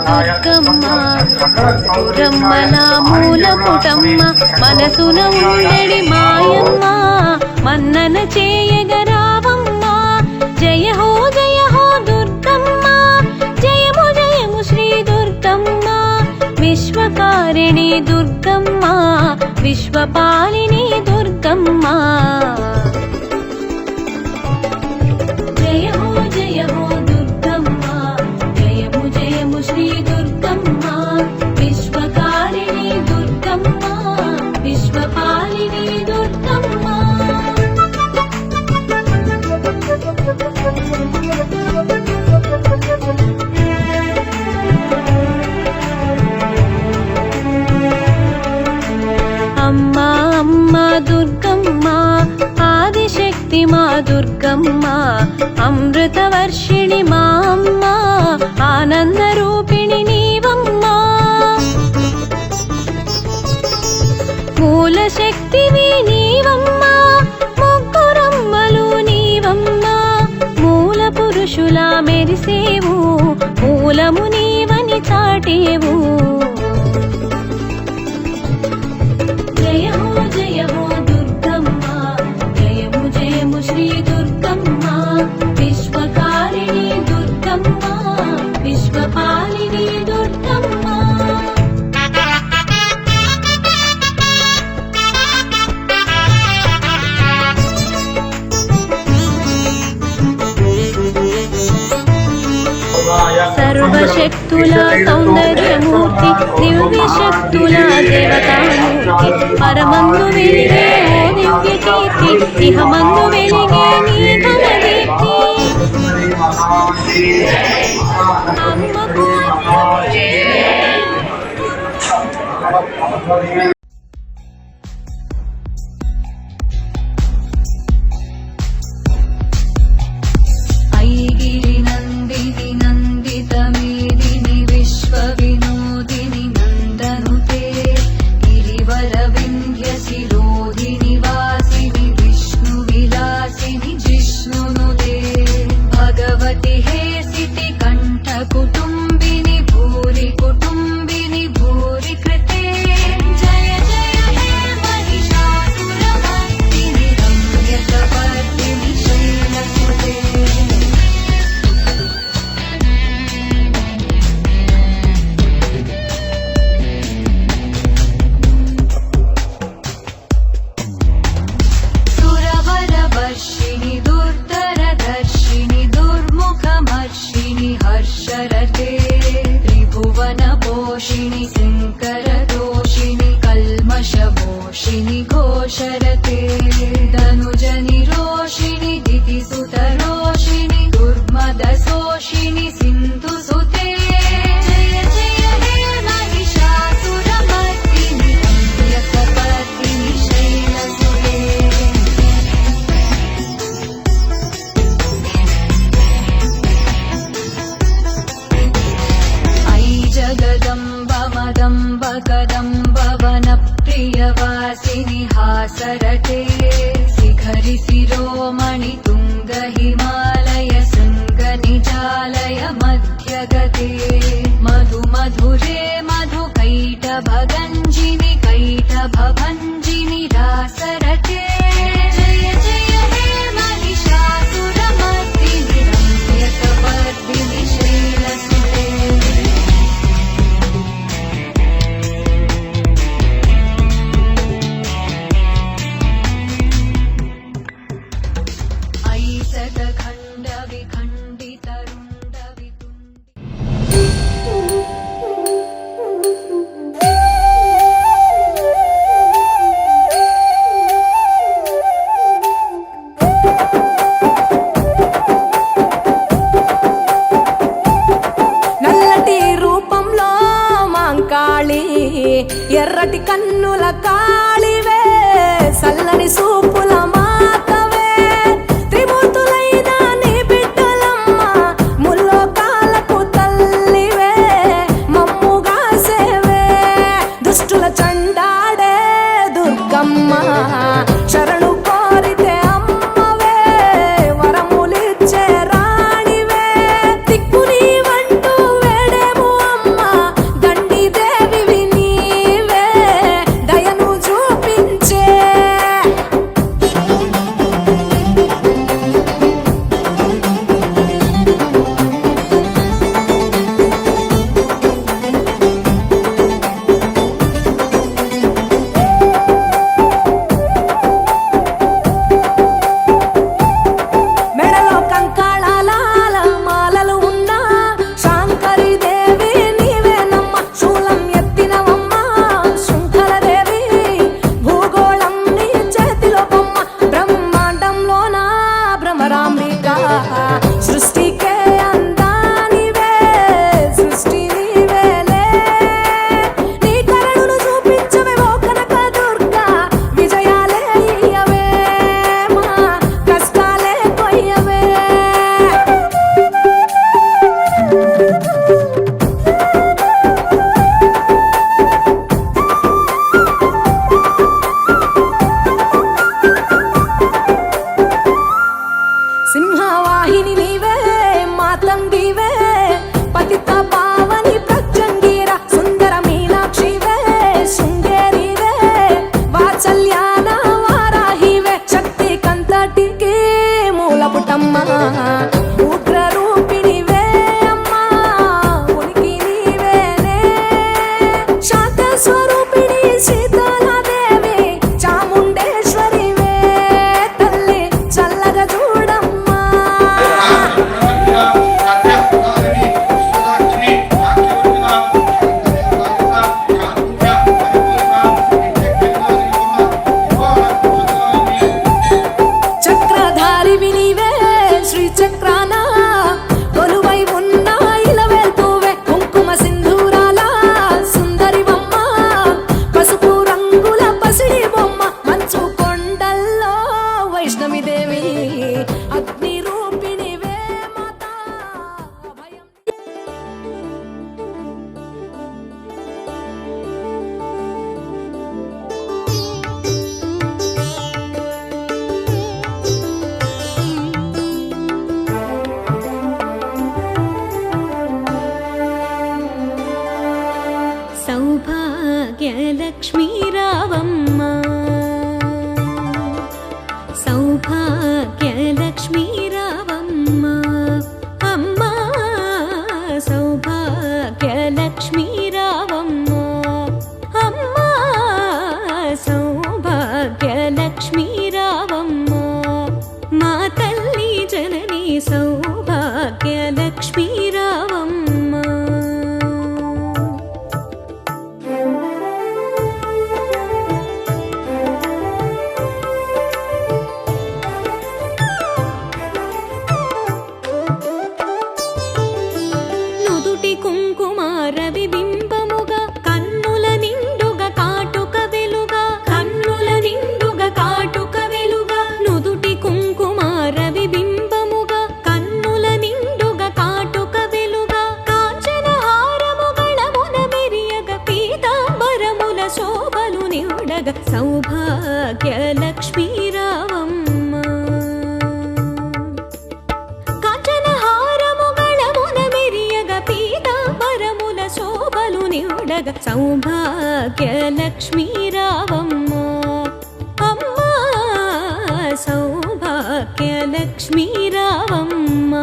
దుర్గమ్మ పురమ్మల మూల పుటమ్మ మనసున ఉండడి మాయమ్మ మన్నన చేయగరావమ్మ జయ హో దుర్గమ్మ జయము జయము శ్రీ దుర్గమ్మ విశ్వకారిణి దుర్గమ్మ విశ్వపాలిని దుర్గమ్మ జయ హో దుర్గమ్మ జయము జయము శ్రీ దుర్గమ్మ విశ్వకారిణి దుర్గమ్మ విశ్వపాలిని దుర్గమ్మ అమ్మా అమ్మా దుర్గమ్మ ఆదిశక్తి మా దుర్గమ్మ అమృతవర్షిణి మా అమ్మ ఆనంద రూపిణి నీవమ్మ మూల శక్తివి నీవమ్మ ముగ్గురమ్మలు నీవమ్మ మూల పురుషులా మెరిసేవు మూలము నీవని చాటేవు జయ హో దుర్గమ్మ జయము జయము శ్రీ దుర్గమ్మ విశ్వకారిణి దుర్గమ్మ విశ్వపాలిని దుర్గమ్మ సర్వశక్తుల సౌందర్యమూర్తి దివ్య శక్తుల దేవతామూర్తి పరమందు వెలిగే ఓ దివ్య కీర్తి ఇహమందు వెలిగే నీ ఘనదీప్తి ఐగిరి నందిని నందిత మేదిని విశ్వ వినోదిని నందనుతే గిరివర వింధ్య శిరోధిని వాసిని విష్ణు విలాసిని జిష్ణునుతే భగవతి హేసితి కంఠ కుటుంబిని భూరి కుటుంబిని భూరి కృతే జయ జయ హే మహిషాసురమర్దిని రమ్య కపర్దిని శైలసుతే सुरवरवर्षिणि दुर्धरदर्शिनि दुर्मुखमर्षिणि हर्षरते त्रिभुवनपोषिणि शङ्करदोषिणि कल्मषमोषिणि घोषरते धनुजनिरोषिणि दितिसुतरोषिणि दुर्मदशोषिणि सिन्धुसुते जय जय हे महिषासुरमर्दिनि रम्यकपर्दिनि शैलसुते जगदम्ब मदम्ब कदम्ब वनप्रियवासिनि हासरते शिखरि शिरोमणि तुङ्ग हिमालय शृङ्ग निजालय मध्यगते मधु मधुरे मधु कैटभगञ्जिनि कैटभभञ्जिनि रासरते जय जय हे महिषासुरमर्दिनि रम्यकपर्दिनि शैलसुते ऐसदखण्ड विखण्डितरुण्ड वितुण्ड నల్లటి రూపంలో మాంకాళి ఎర్రటి కన్నుల కాళివే సల్లని సూపుల మాతవే త్రిమూర్తులైన నీ బిడ్డలమ్మ ముల్లోకాలకు తల్లివే మమ్ముగా సేవే దుష్టుల చండాడే దుర్గమ్మ శరణు కోరితే అమ్మవే వరములిచ్చే రాణివే లక్ష్మీ రావమ్మ సౌభాగ్య లక్ష్మీ రావమ్మ అమ్మా సౌభాగ్య లక్ష్మీ రావమ్మ అమ్మా సౌభాగ్య లక్ష్మీ రావమ్మ మా తల్లి జనని సౌభాగ్య లక్ష్మీ రావమ్మ నుదుటి కుంకుమారవి బింబముగా కన్నుల నిండుగా కాటుక వెలుగా కన్నుల నిండుగా కాటుక వెలుగా నుదుటి కుంకుమారవి బింబముగా కన్నుల నిండుగా కాటుక వెలుగా కాంచన హారముగళమున మెరియగ పీతాంబరముల శోభలు నిండగ సౌభాగ్య లక్ష్మీ రావమ్మ కాంచన హారముగళమున మెరియగ పీతాంబరముల శోభలు నిండగ సౌభాగ్య లక్ష్మీ రావమ్మ అమ్మా సౌభాగ్య లక్ష్మీ రావమ్మ